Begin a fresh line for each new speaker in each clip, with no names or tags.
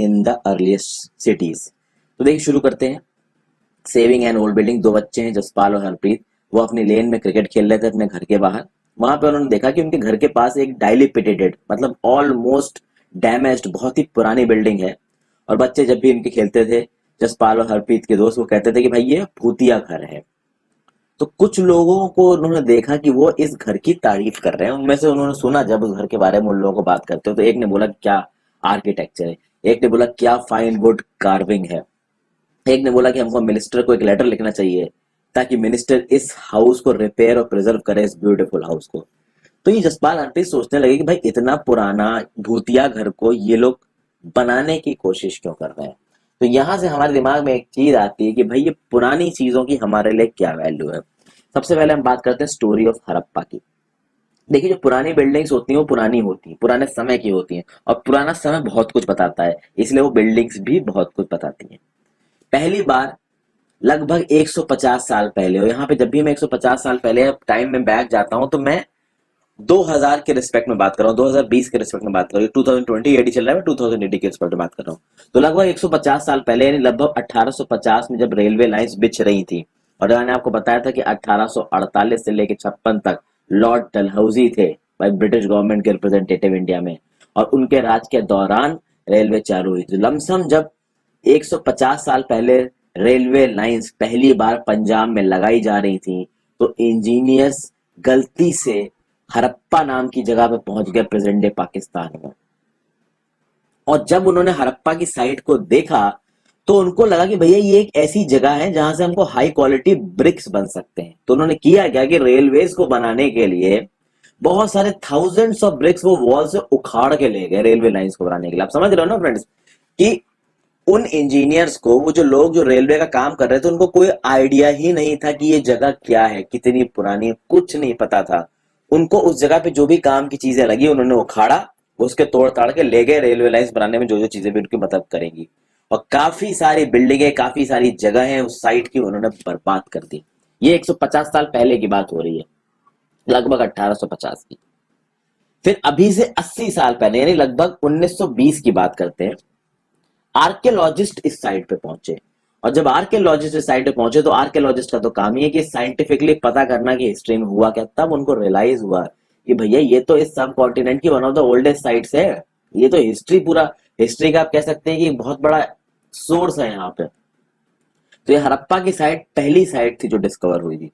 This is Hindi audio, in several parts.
In the earliest cities. तो देखिए शुरू करते हैं। सेविंग एन ओल्ड बिल्डिंग, दो बच्चे हैं जसपाल और हरप्रीत, वो अपनी लेन में क्रिकेट खेल रहे थे अपने घर के बाहर। वहां पे उन्होंने देखा कि उनके घर के पास एक डाइलिपिटेटेड मतलब ऑलमोस्ट डैमेज्ड बहुत ही पुरानी बिल्डिंग है। और बच्चे जब भी इनके खेलते थे, जसपाल और हरप्रीत के दोस्त, वो कहते थे कि भाई ये भूतिया घर है। तो कुछ लोगों को उन्होंने देखा कि वो इस घर की तारीफ कर रहे हैं। उनमें से उन्होंने सुना जब उस घर के बारे में उन लोगों को बात करते हो, तो एक ने बोला क्या आर्किटेक्चर है, एक ने बोला क्या फाइन वुड कार्विंग है, एक ने बोला कि हमको मिनिस्टर को एक लेटर लिखना चाहिए ताकि मिनिस्टर इस हाउस को रिपेयर और प्रिजर्व करे, इस ब्यूटीफुल हाउस को। तो ये जसपाल आंटी सोचने लगे कि भाई इतना पुराना भूतिया घर को ये लोग बनाने की कोशिश क्यों कर रहे हैं। तो यहां से हमारे दिमाग में एक चीज आती है कि भाई ये पुरानी चीजों की हमारे लिए क्या वैल्यू है। सबसे पहले हम बात करते हैं स्टोरी ऑफ हड़प्पा की। देखिए जो पुरानी बिल्डिंग्स होती हैं वो पुरानी होती हैं, पुराने समय की होती हैं, और पुराना समय बहुत कुछ बताता है, इसलिए वो बिल्डिंग्स भी बहुत कुछ बताती हैं। पहली बार लगभग 150 साल पहले, और यहाँ पे जब भी मैं 150 साल पहले टाइम में बैक जाता हूँ तो मैं 2000 के रिस्पेक्ट में बात कर रहा हूँ, 2020 के रिस्पेक्ट में बात कर रहा हूँ, 2020 चल रहा है, मैं 2080 के रिस्पेक्ट में बात कर रहा हूँ। तो लगभग 150 साल पहले यानी लगभग 1850 में जब रेलवे लाइंस बिछ रही थी, और मैंने आपको बताया था कि 1848 से लेकर 56 तक लॉर्ड डलहौजी थे भाई ब्रिटिश गवर्नमेंट के रिप्रेजेंटेटिव इंडिया में, और उनके राज के दौरान रेलवे चालू हुई थी। लमसम जब 150 साल पहले रेलवे लाइंस पहली बार पंजाब में लगाई जा रही थी, तो इंजीनियर्स गलती से हड़प्पा नाम की जगह पे पहुंच गए प्रेजेंट डे पाकिस्तान में। और जब उन्होंने हड़प्पा की साइट को देखा तो उनको लगा कि भैया ये एक ऐसी जगह है जहां से हमको हाई क्वालिटी ब्रिक्स बन सकते हैं। तो उन्होंने किया क्या कि रेलवेज को बनाने के लिए बहुत सारे थाउजेंड्स ऑफ ब्रिक्स वो वॉल से उखाड़ के ले गए रेलवे लाइंस को बनाने के लिए। आप समझ रहे हो ना फ्रेंड्स कि उन इंजीनियर्स को, वो जो लोग जो रेलवे का काम कर रहे थे, उनको कोई आइडिया ही नहीं था कि ये जगह क्या है, कितनी पुरानी है, कुछ नहीं पता था। उनको उस जगह पे जो भी काम की चीजें लगी उन्होंने उखाड़ा, उसके तोड़ ताड़ के ले गए रेलवे लाइंस बनाने में जो जो चीजें भी उनकी मदद करेंगी। और काफी सारी बिल्डिंगें, काफी सारी जगह है उस साइट की उन्होंने बर्बाद कर दी। ये 150 साल पहले की बात हो रही है, लगभग 1850 की। फिर अभी से 80 साल पहले यानी लगभग 1920 की बात करते हैं। आर्कियोलॉजिस्ट इस साइट पे पहुंचे, और जब आर्कियोलॉजिस्ट इस साइट पे पहुंचे तो आर्कियोलॉजिस्ट का तो काम ही है कि साइंटिफिकली पता करना कि हिस्ट्री में हुआ क्या। तब उनको रियलाइज हुआ कि भैया ये तो इस सब कॉन्टिनेंट की one of the oldest sites है। ये तो हिस्ट्री, पूरा हिस्ट्री का आप कह सकते हैं कि बहुत बड़ा सोर्स है यहाँ पे। तो ये हड़प्पा की साइट पहली साइट थी जो डिस्कवर हुई थी,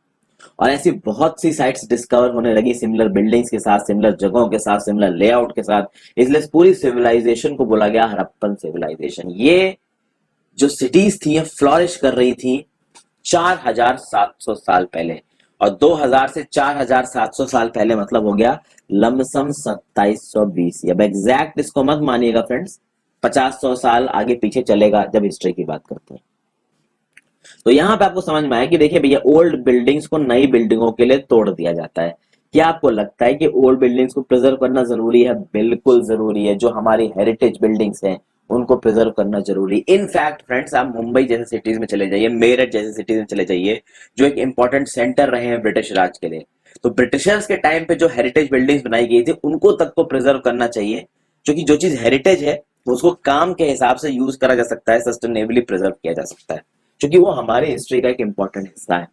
और ऐसी बहुत सी साइट्स डिस्कवर होने लगी सिमिलर बिल्डिंग्स के साथ, सिमिलर जगहों के साथ, सिमिलर लेआउट के साथ। इसलिए पूरी सिविलाइजेशन को बोला गया हड़प्पन सिविलाइजेशन। ये जो सिटीज थी ये फ्लॉरिश कर रही थी 4700 साल पहले, और 2000 से 4700 साल पहले मतलब हो गया लमसम 2720। अब एग्जैक्ट इसको मत मानिएगा फ्रेंड्स, 50-100 साल आगे पीछे चलेगा जब हिस्ट्री की बात करते हैं। तो यहां पे आपको समझ में आया कि देखिए भैया ओल्ड बिल्डिंग्स को नई बिल्डिंगों के लिए तोड़ दिया जाता है। क्या आपको लगता है कि ओल्ड बिल्डिंग्स को प्रिजर्व करना जरूरी है? बिल्कुल जरूरी है। जो हमारी हेरिटेज बिल्डिंग्स हैं उनको प्रिजर्व करना जरूरी। इनफैक्ट फ्रेंड्स, आप मुंबई जैसे सिटीज में चले जाइए, मेरठ जैसे सिटीज में चले जाइए, जो एक इंपॉर्टेंट सेंटर रहे हैं ब्रिटिश राज के लिए, तो ब्रिटिशर्स के टाइम पे जो हेरिटेज बिल्डिंग्स बनाई गई थी उनको तक को प्रिजर्व करना चाहिए, क्योंकि जो चीज हेरिटेज है उसको काम के हिसाब से यूज करा जा सकता है, सस्टेनेबली प्रिजर्व किया जा सकता है, क्योंकि वो हमारे हिस्ट्री का एक इंपॉर्टेंट हिस्सा है।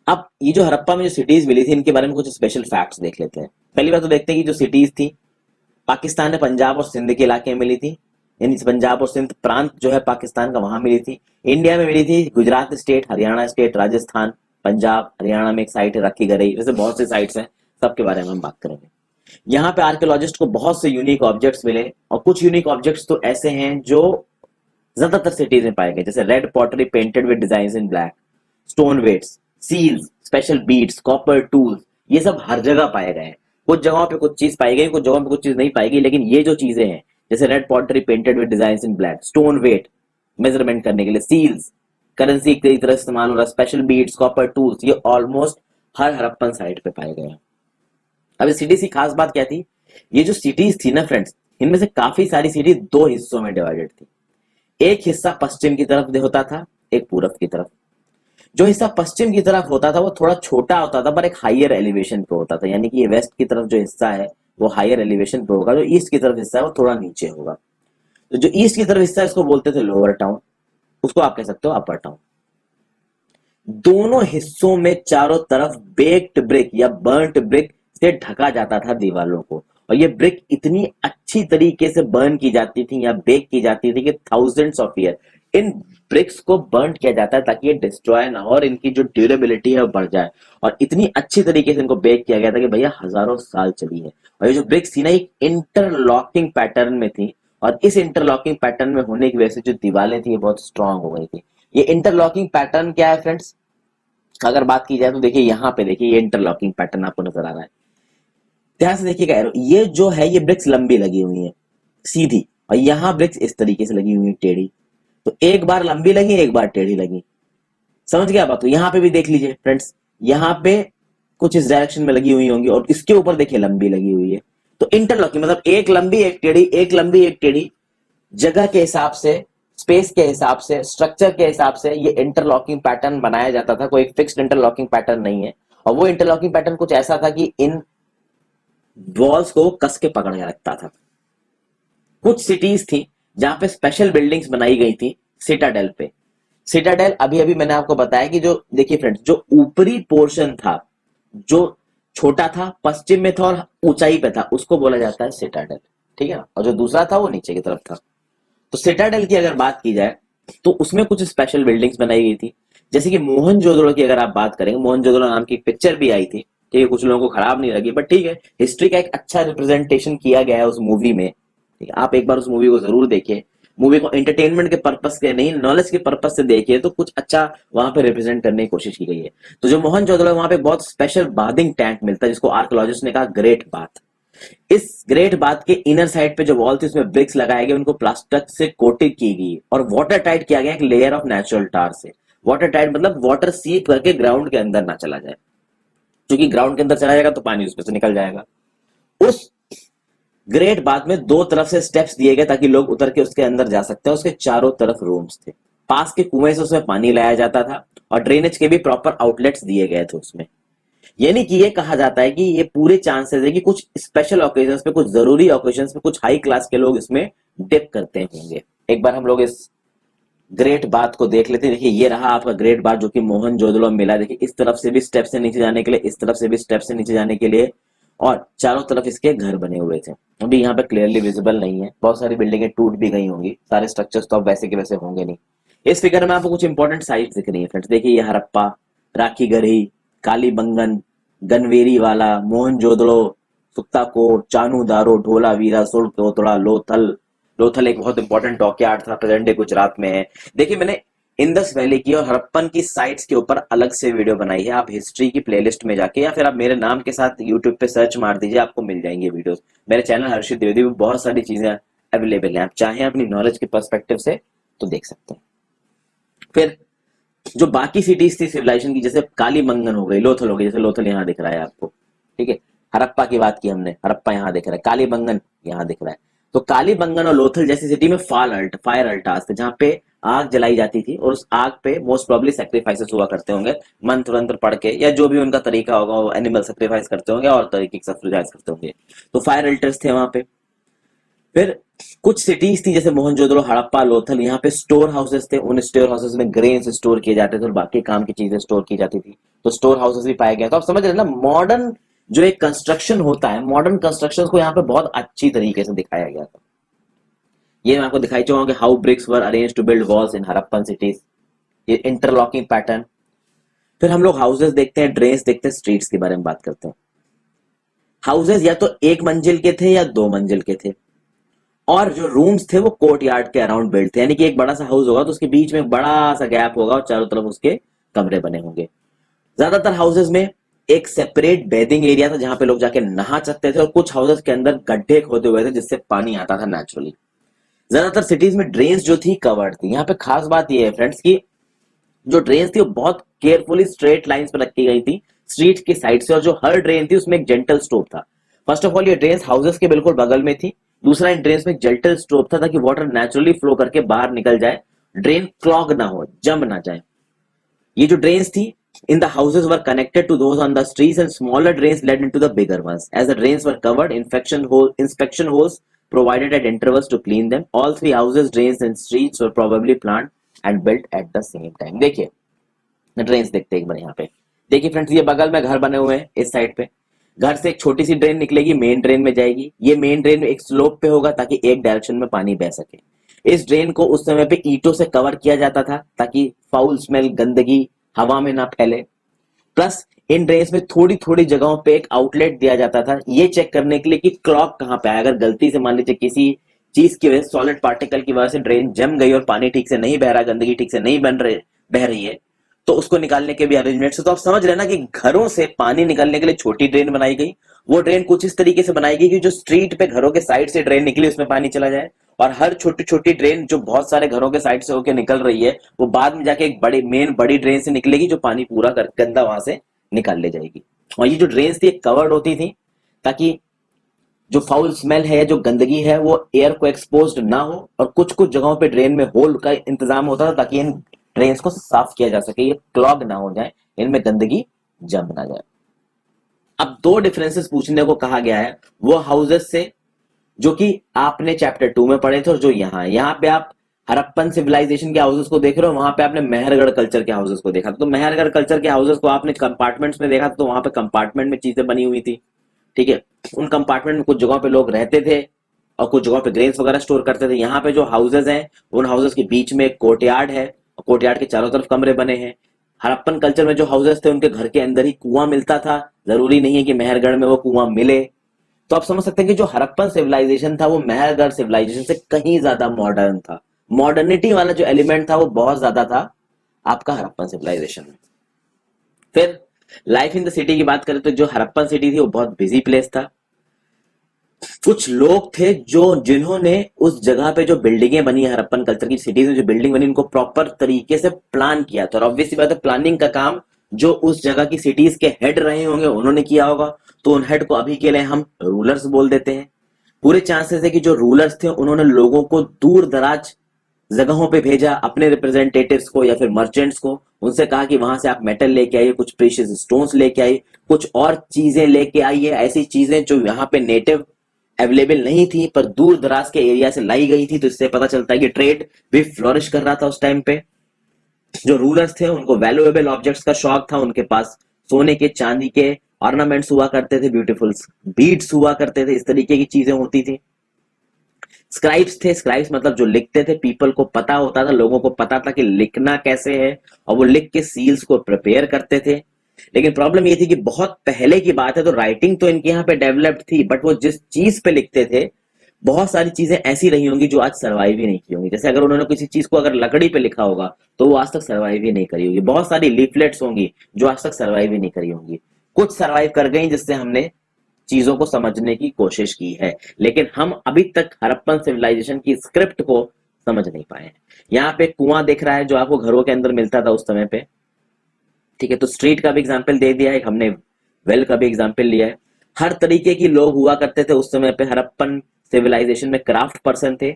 अब ये जो हड़प्पा में जो सिटीज मिली थी इनके बारे में कुछ स्पेशल फैक्ट्स देख लेते हैं। पहली बात तो देखते हैं कि जो सिटीज थी पाकिस्तान में पंजाब और सिंध के इलाके में मिली थी, यानी पंजाब और सिंध प्रांत जो है पाकिस्तान का वहां मिली थी। इंडिया में मिली थी गुजरात स्टेट, हरियाणा स्टेट, राजस्थान, पंजाब, हरियाणा में एक साइट रखी गई। वैसे बहुत से साइट्स हैं, सबके बारे में हम बात करेंगे। यहाँ पे आर्कियोलॉजिस्ट को बहुत से यूनिक ऑब्जेक्ट्स मिले, और कुछ यूनिक ऑब्जेक्ट्स तो ऐसे हैं जो ज्यादातर सिटीज में पाए गए, जैसे red pottery painted with design in black, stone weights, seals, special beads, copper tools, ये सब हर जगह पाए गए हैं। कुछ जगहों पे कुछ चीज पाई गई, कुछ जगहों पे कुछ चीज नहीं पाई गई, लेकिन ये जो चीजें हैं जैसे red pottery painted with design in black, stone weight measurement करने के लिए, सील्स करेंसी की तरह इस्तेमाल हो रहा, स्पेशल बीड्स, कॉपर टूल्स, ये ऑलमोस्ट हर हड़प्पन साइट पे पाए गए हैं। अब इस सिटी की खास बात क्या थी? ये जो सिटीज थी ना फ्रेंड्स, इनमें से काफी सारी सिटी दो हिस्सों में डिवाइडेड थी। एक हिस्सा पश्चिम की तरफ होता था, एक पूरब की तरफ। जो हिस्सा पश्चिम की तरफ होता था वो थोड़ा छोटा होता था पर एक हाईयर एलिवेशन पे होता था, यानी कि ये वेस्ट की तरफ जो हिस्सा है वो हाईयर एलिवेशन पे होगा, जो ईस्ट की तरफ हिस्सा है वो थोड़ा नीचे होगा। तो जो ईस्ट की तरफ हिस्सा है इसको बोलते थे लोअर टाउन, उसको आप कह सकते हो अपर टाउन। दोनों हिस्सों में चारों तरफ बेक्ड ब्रिक या बर्न्ट ब्रिक से ढका जाता था दीवारों को, और ये ब्रिक इतनी अच्छी तरीके से बर्न की जाती थी या बेक की जाती थी कि thousands of year in bricks को बर्न किया जाता है ताकि ये डिस्ट्रॉय ना हो और इनकी जो ड्यूरेबिलिटी है वो बढ़ जाए। और इतनी अच्छी तरीके से इनको बेक किया गया था कि भैया हजारों साल चली है। और ये जो ब्रिक्स थी ना, एक इंटरलॉकिंग पैटर्न में थी, और इस इंटरलॉकिंग पैटर्न में होने की वजह से जो दीवारें थी ये बहुत स्ट्रांग हो गई थी। ये इंटरलॉकिंग पैटर्न क्या है फ्रेंड्स, अगर बात की जाए तो देखिए यहाँ पे देखिए ये इंटरलॉकिंग पैटर्न आपको नजर आ रहा है, ध्यान से देखिएगा एरो, ये जो है ये ब्रिक्स लंबी लगी हुई है सीधी, और यहाँ ब्रिक्स इस तरीके से लगी हुई है टेढ़ी। तो एक बार लंबी लगी एक बार टेढ़ी लगी, समझ गया बात। तो यहाँ पे भी देख लीजिए फ्रेंड्स, यहाँ पे कुछ इस डायरेक्शन में लगी हुई होंगी और इसके ऊपर देखिए लंबी लगी हुई है। तो इंटरलॉकिंग मतलब एक लंबी एक टेढ़ी, एक लंबी एक टेढ़ी, जगह के हिसाब से, स्पेस के हिसाब से, स्ट्रक्चर के हिसाब से ये इंटरलॉकिंग पैटर्न बनाया जाता था। कोई फिक्स्ड इंटरलॉकिंग पैटर्न नहीं है। और वो इंटरलॉकिंग पैटर्न कुछ ऐसा था कि इन वॉल्स को कस के पकड़ के रखता था। कुछ सिटीज थी जहां पे स्पेशल बिल्डिंग्स बनाई गई थी सिटाडेल पे। सिटाडेल अभी अभी मैंने आपको बताया कि जो देखिए फ्रेंड्स, जो ऊपरी पोर्शन था जो छोटा था, पश्चिम में था और ऊंचाई पे था, उसको बोला जाता है सिटाडेल, ठीक है ना। और जो दूसरा था वो नीचे की तरफ था। तो सिटाडेल की अगर बात की जाए तो उसमें कुछ स्पेशल बिल्डिंग्स बनाई गई थी, जैसे कि मोहनजोदड़ो की अगर आप बात करेंगे, मोहनजोदड़ो नाम की पिक्चर भी आई थी, ठीक है, कुछ लोगों को खराब नहीं लगी, बट ठीक है, हिस्ट्री का एक अच्छा रिप्रेजेंटेशन किया गया है उस मूवी में, ठीक है। आप एक बार उस मूवी को जरूर देखिए, मूवी को एंटरटेनमेंट के पर्पस के नहीं, नॉलेज के पर्पस से देखिए, तो कुछ अच्छा वहां पे रिप्रेजेंट करने की कोशिश की गई है। तो जो मोहनजोदड़ो, वहां पे बहुत स्पेशल बाथिंग टैंक मिलता है जिसको आर्कोलॉजिस्ट ने कहा ग्रेट बाथ। इस ग्रेट बाथ के इनर साइड पे जो वॉल थी उसमें ब्रिक्स लगाए गए, उनको प्लास्टिक से कोटेड की गई और वाटर टाइट किया गया एक लेयर ऑफ नेचुरल टार से। वाटर टाइट मतलब वाटर सीप करके ग्राउंड के अंदर ना चला जाए, क्योंकि ग्राउंड के अंदर चला जाएगा तो पानी उसमें से निकल जाएगा। उस ग्रेट बाथ में दो तरफ से स्टेप्स दिए गए ताकि लोग उतर के उसके अंदर जा सकते हैं। उसके चारों तरफ रूम्स थे, पास के कुएं से उसमें पानी लाया जाता था और ड्रेनेज के भी प्रॉपर आउटलेट्स दिए गए थे उसमें। यानी कि ये कहा जाता है कि ये पूरे चांसेस है कि कुछ स्पेशल ओकेजन्स पे, कुछ जरूरी ओकेजन्स पे कुछ हाई क्लास के लोग इसमें डिप करते होंगे। एक बार हम लोग इस ग्रेट बाथ को देख लेते हैं। देखिए ये रहा आपका ग्रेट बाथ जो कि मोहनजोदड़ो में मिला। देखिए इस तरफ से भी स्टेप से नीचे जाने के लिए, इस तरफ से भी स्टेप से नीचे जाने के लिए, और चारों तरफ इसके घर बने हुए थे। अभी यहाँ पे क्लियरली विजिबल नहीं है, बहुत सारी बिल्डिंगें टूट भी गई होंगी, सारे स्ट्रक्चर्स तो अब वैसे के वैसे होंगे नहीं। इस फिगर में आपको कुछ इंपॉर्टेंट साइट्स दिख रही है फ्रेंड्स। देखिए ये हड़प्पा, राखीगढ़ी, कालीबंगन, गनवेरी वाला, मोहनजोदड़ो, सुक्ता कोट, चानूदारो, ढोलावीरा, सुरकोतड़ा, लोथल। लोथल एक बहुत इंपॉर्टेंट डॉकयार्ड था, प्रेजेंट डे गुजरात में है। देखिए मैंने इंदस वैली की और हड़प्पन की साइट्स के ऊपर अलग से वीडियो बनाई है, आप हिस्ट्री की प्लेलिस्ट में जाके या फिर आप मेरे नाम के साथ यूट्यूब पे सर्च मार दीजिए, आपको मिल जाएंगे वीडियोस। मेरे चैनल हर्षित द्विवेदी में बहुत सारी चीजें अवेलेबल हैं, आप चाहें अपनी नॉलेज के पर्सपेक्टिव से तो देख सकते हैं। फिर जो बाकी सिटीज थी सिविलाइजेशन की, जैसे कालीबंगन हो गई, लोथल हो गई, जैसे लोथल यहाँ दिख रहा है आपको, ठीक है। हड़प्पा की बात की हमने, हड़प्पा यहाँ दिख रहा है, कालीबंगन यहाँ दिख रहा है। तो कालीबंगन और लोथल जैसी सिटी में फायर अल्टार्स थे जहां पे आग जलाई जाती थी, और उस आग पे मोस्ट प्रोबेबली सेक्रीफाइसेस हुआ करते होंगे, मंत्र वंत्र पढ़ के या जो भी उनका तरीका होगा, वो एनिमल सेक्रीफाइस करते होंगे और तरीके से सेक्रीफाइस करते होंगे। तो फायर अल्टर्स थे वहां पे। फिर कुछ सिटीज थी जैसे मोहनजोदड़ो, हड़प्पा, लोथल, यहाँ पे स्टोर हाउसेस थे। उन स्टोर हाउसेस में ग्रेन्स स्टोर किए जाते थे और बाकी काम की चीजें स्टोर की जाती थी। तो स्टोर हाउसेस भी पाए गए। तो आप समझ रहे हैं ना, मॉडर्न जो एक कंस्ट्रक्शन होता है, मॉडर्न कंस्ट्रक्शन को यहाँ पे बहुत अच्छी तरीके से दिखाया गया था। ये मैं आपको दिखाई चाहूंगा how bricks were arrange to build walls in Harappan cities, ये इंटरलॉकिंग पैटर्न। फिर हम लोग हाउसेस देखते हैं, ड्रेन्स देखते हैं, स्ट्रीट्स के बारे में बात करते हैं। हाउसेस या तो एक मंजिल के थे या दो मंजिल के थे, और जो रूम्स थे वो कोर्ट यार्ड के अराउंड बिल्ड थे, यानी कि एक बड़ा सा हाउस होगा तो उसके बीच में बड़ा सा गैप होगा और चारों तरफ उसके कमरे बने होंगे। ज्यादातर हाउसेस में एक सेपरेट बेदिंग एरिया था जहां पे लोग जाके नहा सकते थे, और कुछ हाउसेस के अंदर गड्ढे खोदे हुए थे जिससे पानी आता था नेचुरली। ज्यादातर सिटीज में ड्रेन्स जो थी कवर्ड थी। यहाँ पे खास बात यह है फ्रेंड्स की जो ड्रेन्स थी वो बहुत केयरफुली स्ट्रेट लाइंस पर रखी गई थी स्ट्रीट की साइड से, और जो हर ड्रेन थी उसमें एक जेंटल स्टोव था। फर्स्ट ऑफ ऑल ये ड्रेन्स हाउसेस के बिल्कुल बगल में थी। दूसरा, इन ड्रेन्स में जेंटल स्टोव था ताकि वाटर नेचुरली फ्लो करके बाहर निकल जाए, ड्रेन क्लॉग ना हो, जम ना जाए। ये जो ड्रेन्स थी in the houses were connected to those on the streets, and smaller drains led into the bigger ones. As the drains were covered, inspection holes provided at intervals to clean them. All three houses, drains and streets were probably planned and built at the same time. देखिए ड्रेन्स देखते हैं एक बार यहाँ पे। देखिए फ्रेंड्स, ये बगल में घर बने हुए हैं, इस साइड पे घर से एक छोटी सी ड्रेन निकलेगी, मेन ड्रेन में जाएगी। ये मेन ड्रेन एक स्लोप पे होगा ताकि एक डायरेक्शन में पानी बह सके। इस ड्रेन को उस समय पे ईंटों से कवर किया जाता था ताकि फाउल स्मेल, गंदगी हवा में ना फैले। प्लस इन ड्रेन्स में थोड़ी थोड़ी जगहों पे एक आउटलेट दिया जाता था, ये चेक करने के लिए कि क्लॉग कहाँ पे है। अगर गलती से मान लीजिए किसी चीज की वजह से, सॉलिड पार्टिकल की वजह से ड्रेन जम गई और पानी ठीक से नहीं बह रहा, गंदगी ठीक से नहीं बह रही है, तो उसको निकालने के भी अरेंजमेंट। तो आप समझ रहे ना कि घरों से पानी निकलने के लिए छोटी ड्रेन बनाई गई। वो ड्रेन कुछ इस तरीके से बनाई गई कि जो स्ट्रीट पे घरों के साइड से ड्रेन निकली उसमें पानी चला जाए, और हर छोटी छोटी ड्रेन जो बहुत सारे घरों के साइड से होकर निकल रही है वो बाद में जाके एक बड़ी ड्रेन से निकलेगी जो पानी पूरा गंदा वहां से निकाल ले जाएगी। और ये जो ड्रेन्स थी कवर्ड होती थी ताकि जो फाउल स्मेल है, जो गंदगी है, वो एयर को एक्सपोज्ड ना हो। और कुछ कुछ जगहों पे ड्रेन में होल का इंतजाम होता था ताकि इन ड्रेन्स को साफ किया जा सके, ये क्लॉग ना हो जाए, इनमें गंदगी जम ना जाए। अब दो डिफरेंसेस पूछने को कहा गया है वो हाउसेस से, जो कि आपने चैप्टर 2 में पढ़े थे, और जो यहाँ पे आप हड़प्पन सिविलाइजेशन के हाउसेस को देख रहे हो, वहां पे आपने मेहरगढ़ कल्चर के हाउसेस को देखा। तो मेहरगढ़ कल्चर के हाउसेस को आपने कंपार्टमेंट्स में देखा, तो वहां पे कंपार्टमेंट में चीजें बनी हुई थी, ठीक है। उन कंपार्टमेंट में कुछ जगहों पे लोग रहते थे और कुछ जगहों पे ग्रेन्स वगैरह स्टोर करते थे। यहाँ पे जो हाउसेज हैं, उन हाउसेज के बीच में एक कोर्टयार्ड है, और कोर्टयार्ड के चारों तरफ कमरे बने हैं। हड़प्पन कल्चर में जो हाउसेज थे उनके घर के अंदर ही कुआं मिलता था, जरूरी नहीं है कि मेहरगढ़ में वो कुआं मिले। तो आप समझ सकते हैं कि जो हड़प्पन सिविलाइजेशन था वो मेहरगढ़ सिविलाइजेशन से कहीं ज्यादा मॉडर्न था। मॉडर्निटी वाला जो एलिमेंट था वो बहुत ज्यादा था आपका हड़प्पन सिविलाइजेशन में। फिर लाइफ इन द सिटी की बात करें तो जो हड़प्पन सिटी थी वो बहुत बिजी प्लेस था। कुछ लोग थे जिन्होंने उस जगह पे जो बिल्डिंगें बनी है, हड़प्पन कल्चर की सिटीज में जो बिल्डिंग बनी, उनको प्रॉपर तरीके से प्लान किया था। और ऑब्वियसली बात है, प्लानिंग का काम जो उस जगह की सिटीज के हेड रहे होंगे उन्होंने किया होगा। तो उन हेड को अभी के लिए हम रूलर्स बोल देते हैं। पूरे चांसेस है कि जो रूलर्स थे उन्होंने लोगों को दूर दराज जगहों पे भेजा, अपने रिप्रेजेंटेटिव्स को या फिर मर्चेंट्स को। उनसे कहा कि वहां से आप मेटल लेके आइए, कुछ प्रीशियस स्टोन्स लेके आइए, कुछ और चीजें लेके आइए, ऐसी चीजें जो यहाँ पे नेटिव अवेलेबल नहीं थी पर दूर दराज के एरिया से लाई गई थी। तो इससे पता चलता है कि ट्रेड भी फ्लोरिश कर रहा था उस टाइम पे। जो रूलर्स थे उनको वैल्यूएबल ऑब्जेक्ट्स का शौक था, उनके पास सोने के, चांदी के ऑर्नामेंट्स हुआ करते थे, ब्यूटीफुल बीड्स हुआ करते थे, इस तरीके की चीजें होती थी। स्क्राइब्स थे, स्क्राइब्स मतलब जो लिखते थे, पीपल को पता होता था, लोगों को पता था कि लिखना कैसे है, और वो लिख के सील्स को प्रिपेयर करते थे। लेकिन प्रॉब्लम ये थी कि बहुत पहले की बात है, तो राइटिंग तो इनके यहाँ पे डेवलप्ड थी, बट वो जिस चीज पे लिखते थे बहुत सारी चीजें ऐसी रही होंगी जो आज सर्वाइव ही नहीं की होंगी। जैसे अगर उन्होंने किसी चीज को अगर लकड़ी पे लिखा होगा तो वो आज तक सर्वाइव ही नहीं करी होगी। बहुत सारी लीफलेट्स होंगी जो आज तक सर्वाइव ही नहीं करी होंगी। कुछ सर्वाइव कर गई जिससे हमने चीजों को समझने की कोशिश की है, लेकिन हम अभी तक हड़प्पन सिविलाइजेशन की स्क्रिप्ट को समझ नहीं पाए हैं। यहाँ पे कुआं दिख रहा है जो आपको घरों के अंदर मिलता था उस समय पे, ठीक है। तो स्ट्रीट का भी एग्जाम्पल दे दिया है हमने, वेल का भी एग्जाम्पल लिया है। हर तरीके की लोग हुआ करते थे उस समय पे। हड़प्पन सिविलाइजेशन में क्राफ्ट पर्सन थे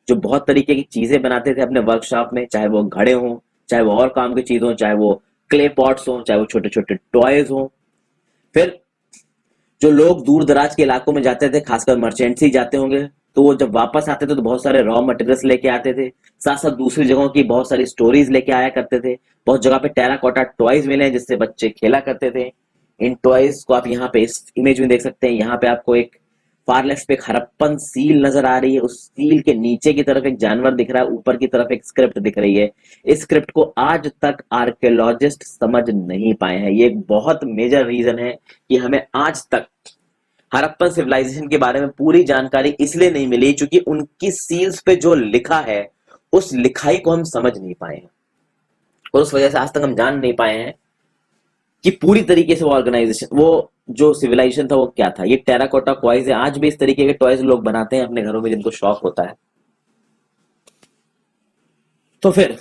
जो बहुत तरीके की चीजें बनाते थे अपने वर्कशॉप में, चाहे वो घड़े हों, चाहे वो और काम की चीज हो, चाहे वो क्ले पॉट्स हों, चाहे वो छोटे छोटे टॉयज हों। फिर जो लोग दूर दराज के इलाकों में जाते थे, खासकर मर्चेंट्स ही जाते होंगे, तो वो जब वापस आते थे तो बहुत सारे रॉ मटेरियल्स लेके आते थे, साथ साथ दूसरी जगहों की बहुत सारी स्टोरीज लेके आया करते थे। बहुत जगह पे टेराकोटा टॉयज मिले हैं जिससे बच्चे खेला करते थे। इन टॉयज को आप यहाँ पे इस इमेज में देख सकते हैं। यहाँ पे आपको एक फार लेफ्ट पे एक हड़प्पन सील नजर आ रही है, उस सील के नीचे की तरफ एक जानवर दिख रहा है, ऊपर की तरफ एक स्क्रिप्ट दिख रही है। इस स्क्रिप्ट को आज तक आर्कियोलॉजिस्ट समझ नहीं पाए हैं। ये एक बहुत मेजर रीजन है कि हमें आज तक हड़प्पन सिविलाइजेशन के बारे में पूरी जानकारी इसलिए नहीं मिली क्योंकि उनकी सील्स पे जो लिखा है उस लिखाई को हम समझ नहीं पाए हैं, और उस वजह से आज तक हम जान नहीं पाए हैं कि पूरी तरीके से वो ऑर्गेनाइजेशन, वो जो सिविलाइजेशन था वो क्या था। ये टेराकोटा टॉयज है, आज भी इस तरीके के टॉयज लोग बनाते हैं अपने घरों में जिनको शौक होता है। तो फिर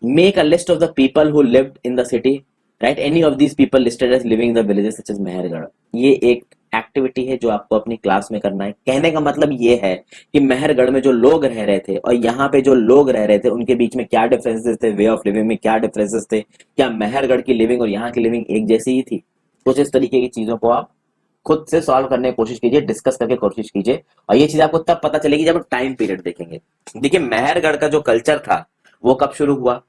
make a list of the people who lived in the city, right any of these people listed as living in the villages such as Mehrgarh. ये एक एक्टिविटी है जो आपको अपनी क्लास में करना है। कहने का मतलब ये है कि मेहरगढ़ में जो लोग रह रहे थे और यहाँ पे जो लोग रह रहे थे उनके बीच में क्या डिफरेंसेस थे, वे ऑफ लिविंग में क्या डिफरेंसेस थे, क्या मेहरगढ़ की लिविंग और यहाँ की लिविंग एक जैसी ही थी। कुछ इस तरीके की चीजों को आप खुद से सॉल्व करने की कोशिश कीजिए, डिस्कस करके कोशिश कीजिए, और ये चीज आपको तब पता चलेगी जब टाइम पीरियड देखेंगे। देखिए मेहरगढ़ का जो कल्चर था वो कब शुरू हुआ,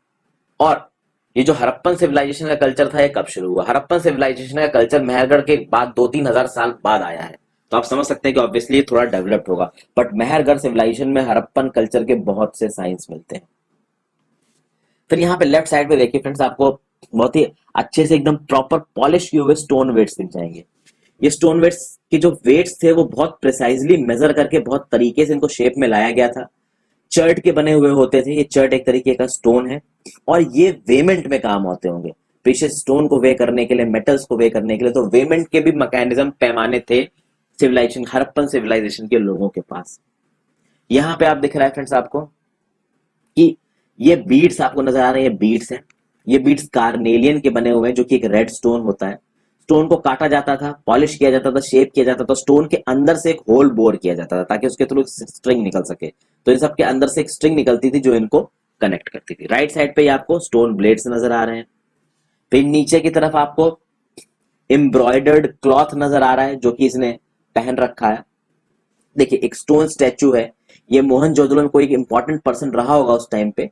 और ये जो हड़प्पन सिविलाइजेशन का कल्चर था ये कब शुरू हुआ। हड़प्पन सिविलाइजेशन का कल्चर मेहरगढ़ के बाद 2-3 हजार साल बाद आया है, तो आप समझ सकते हैं कि ऑब्वियसली थोड़ा डेवलप्ड होगा। बट मेहरगढ़ सिविलाइजेशन में हड़प्पन कल्चर के बहुत से साइंस मिलते हैं। फिर यहाँ पे लेफ्ट साइड पे देखिए फ्रेंड्स, आपको बहुत ही अच्छे से एकदम प्रॉपर पॉलिश किए हुए स्टोन वेट्स दिख जाएंगे। ये स्टोन वेट्स के जो वेट्स थे वो बहुत प्रिसाइजली मेजर करके बहुत तरीके से इनको शेप में लाया गया था। चर्ट के बने हुए होते थे, ये चर्ट एक तरीके का स्टोन है, और ये वेमेंट में काम होते होंगे। प्रीशियस स्टोन को वे करने के लिए, मेटल्स को वे करने के लिए, तो वेमेंट के भी मैकेनिज्म, पैमाने थे सिविलाइजेशन, हड़प्पन सिविलाइजेशन के लोगों के पास। यहाँ पे आप दिख रहा है फ्रेंड्स आपको कि ये बीड्स आपको नजर आ रहे हैं, ये बीड्स हैं। ये बीड्स कार्नेलियन के बने हुए हैं, जो कि एक रेड स्टोन होता है। स्टोन को काटा जाता था, पॉलिश किया जाता था, शेप किया जाता था, स्टोन के अंदर से एक होल बोर किया जाता था ताकि उसके थ्रू स्ट्रिंग निकल सके। तो इन सब के अंदर से एक स्ट्रिंग निकलती थी जो इनको कनेक्ट करती थी। राइट साइड पे आपको स्टोन ब्लेड्स नजर आ रहे हैं। फिर नीचे की तरफ आपको एम्ब्रॉयडर्ड क्लॉथ नजर आ रहा है जो कि इसने पहन रखा है। देखिए एक स्टोन स्टैचू है, ये मोहनजोदड़ो में कोई एक इंपॉर्टेंट पर्सन रहा होगा उस टाइम पे,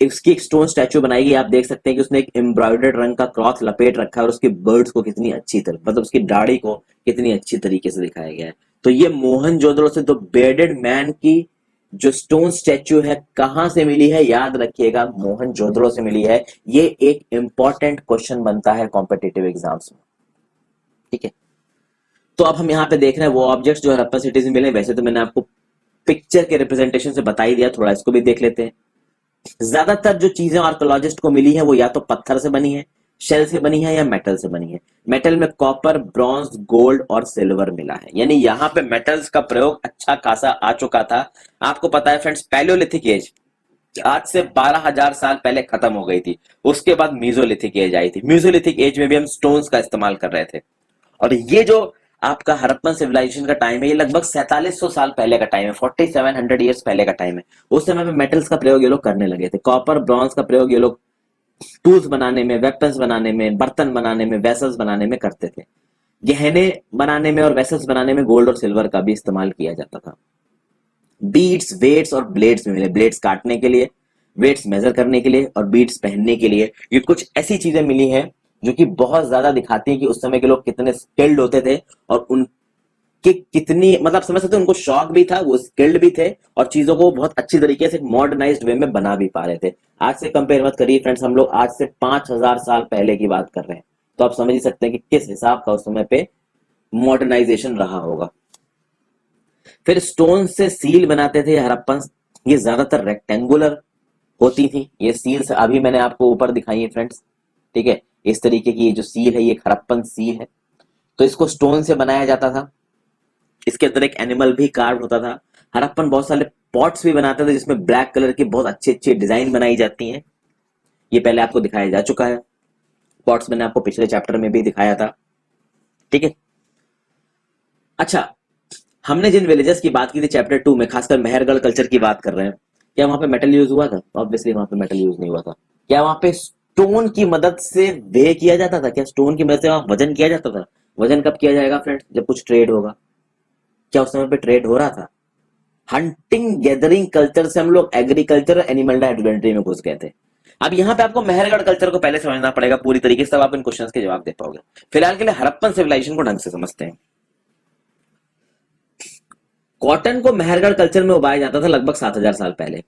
इसकी एक स्टोन स्टैचू बनाई गई। आप देख सकते हैं कि उसने एक एम्ब्रॉयडर्ड रंग का क्लॉथ लपेट रखा है, और उसके बर्ड्स को कितनी अच्छी तरह, मतलब उसकी दाढ़ी को कितनी अच्छी तरीके से दिखाया गया है। तो ये मोहनजोदड़ो से, तो बेडेड मैन की जो स्टोन स्टैचू है कहां से मिली है, याद रखिएगा मोहनजोदड़ो से मिली है। ये एक इंपॉर्टेंट क्वेश्चन बनता है कॉम्पिटिटिव एग्जाम्स में, ठीक है। तो अब हम यहाँ पे देख रहे हैं वो ऑब्जेक्ट्स जो हड़प्पन सिटीज में मिले। वैसे तो मैंने आपको पिक्चर के रिप्रेजेंटेशन से बता ही दिया, थोड़ा इसको भी देख लेते हैं। ज्यादातर जो चीजें आर्कोलॉजिस्ट को मिली है वो या तो पत्थर से बनी है, शेल से बनी है, या मेटल से बनी है। मेटल में कॉपर, ब्रॉन्ज, गोल्ड और सिल्वर मिला है, यानी यहाँ पे मेटल्स का प्रयोग अच्छा खासा आ चुका था। आपको पता है फ्रेंड्स, पैलियोलिथिक एज आज से 12,000 साल पहले खत्म हो गई थी। उसके बाद मीजोलिथिक एज आई थी। मीजोलिथिक एज में भी हम स्टोन्स का इस्तेमाल कर रहे थे, और ये जो आपका हड़प्पन सिविलाइजेशन का टाइम है ये लगभग 4700 साल पहले का टाइम है, 4700 ईयर्स पहले का टाइम है। उस समय में मेटल्स का प्रयोग ये लोग करने लगे थे। कॉपर, ब्रॉन्ज का प्रयोग ये लोग टूल्स बनाने में, वेपन्स बनाने में, बर्तन बनाने में, वेसल्स बनाने में करते थे। गहने बनाने में और वेसल्स बनाने में गोल्ड और सिल्वर का भी इस्तेमाल किया जाता था। बीड्स, वेट्स और ब्लेड्स में मिले। ब्लेड्स काटने के लिए, वेट्स मेजर करने के लिए, और बीड्स पहनने के लिए। ये कुछ ऐसी चीजें मिली हैं जो कि बहुत ज्यादा दिखाती हैं कि उस समय के लोग कितने स्किल्ड होते थे, और उनके कितनी, मतलब समझ सकते हैं, उनको शौक भी था, वो स्किल्ड भी थे, और चीजों को बहुत अच्छी तरीके से मॉडर्नाइज्ड वे में बना भी पा रहे थे। आज से कंपेयर मत करिए फ्रेंड्स, हम लोग आज से 5000 साल पहले की बात कर रहे हैं, तो आप समझ ही सकते हैं कि किस हिसाब का उस समय पे मॉडर्नाइजेशन रहा होगा। फिर स्टोन से सील बनाते थे हड़प्पन। ये ज्यादातर रेक्टेंगुलर होती थी ये सील्स, अभी मैंने आपको ऊपर दिखाई है फ्रेंड्स, ठीक है। इस तरीके की ये जो सील है ये हड़प्पन सील है। तो इसको स्टोन से बनाया जाता था। इसके अंदर एक एनिमल भी कार्व होता था। हड़प्पन बहुत सारे पॉट्स भी बनाते थे जिसमें ब्लैक कलर की बहुत अच्छी अच्छी डिजाइन बनाई जाती हैं। ये पहले आपको दिखाया जा चुका है, पॉट्स मैंने आपको पिछले चैप्टर में भी दिखाया था, ठीक है। अच्छा, हमने जिन विलेजेस की बात की थी चैप्टर 2 में, खासकर मेहरगढ़ कल्चर की बात कर रहे हैं, क्या वहां पे मेटल यूज हुआ था? ऑब्वियसली वहां पे मेटल यूज नहीं हुआ था। क्या वहां पे स्टोन की मदद से वे किया जाता था? क्या स्टोन की मदद से वहां वजन किया जाता था? वजन कब किया जाएगा फ्रेंड्स? जब कुछ ट्रेड होगा। क्या उस समय पे ट्रेड हो रहा था? हंटिंग गैदरिंग कल्चर से हम लोग एग्रीकल्चर, एनिमल हस्बेंड्री में घुस गए थे। अब यहाँ पे आपको मेहरगढ़ कल्चर को पहले समझना पड़ेगा पूरी तरीके से, तब आप इन क्वेश्चंस के जवाब दे पाओगे। फिलहाल के लिए हड़प्पन सिविलाइजेशन को ढंग से समझते हैं। कॉटन को मेहरगढ़ कल्चर में उगाया जाता था लगभग 7000 साल पहले,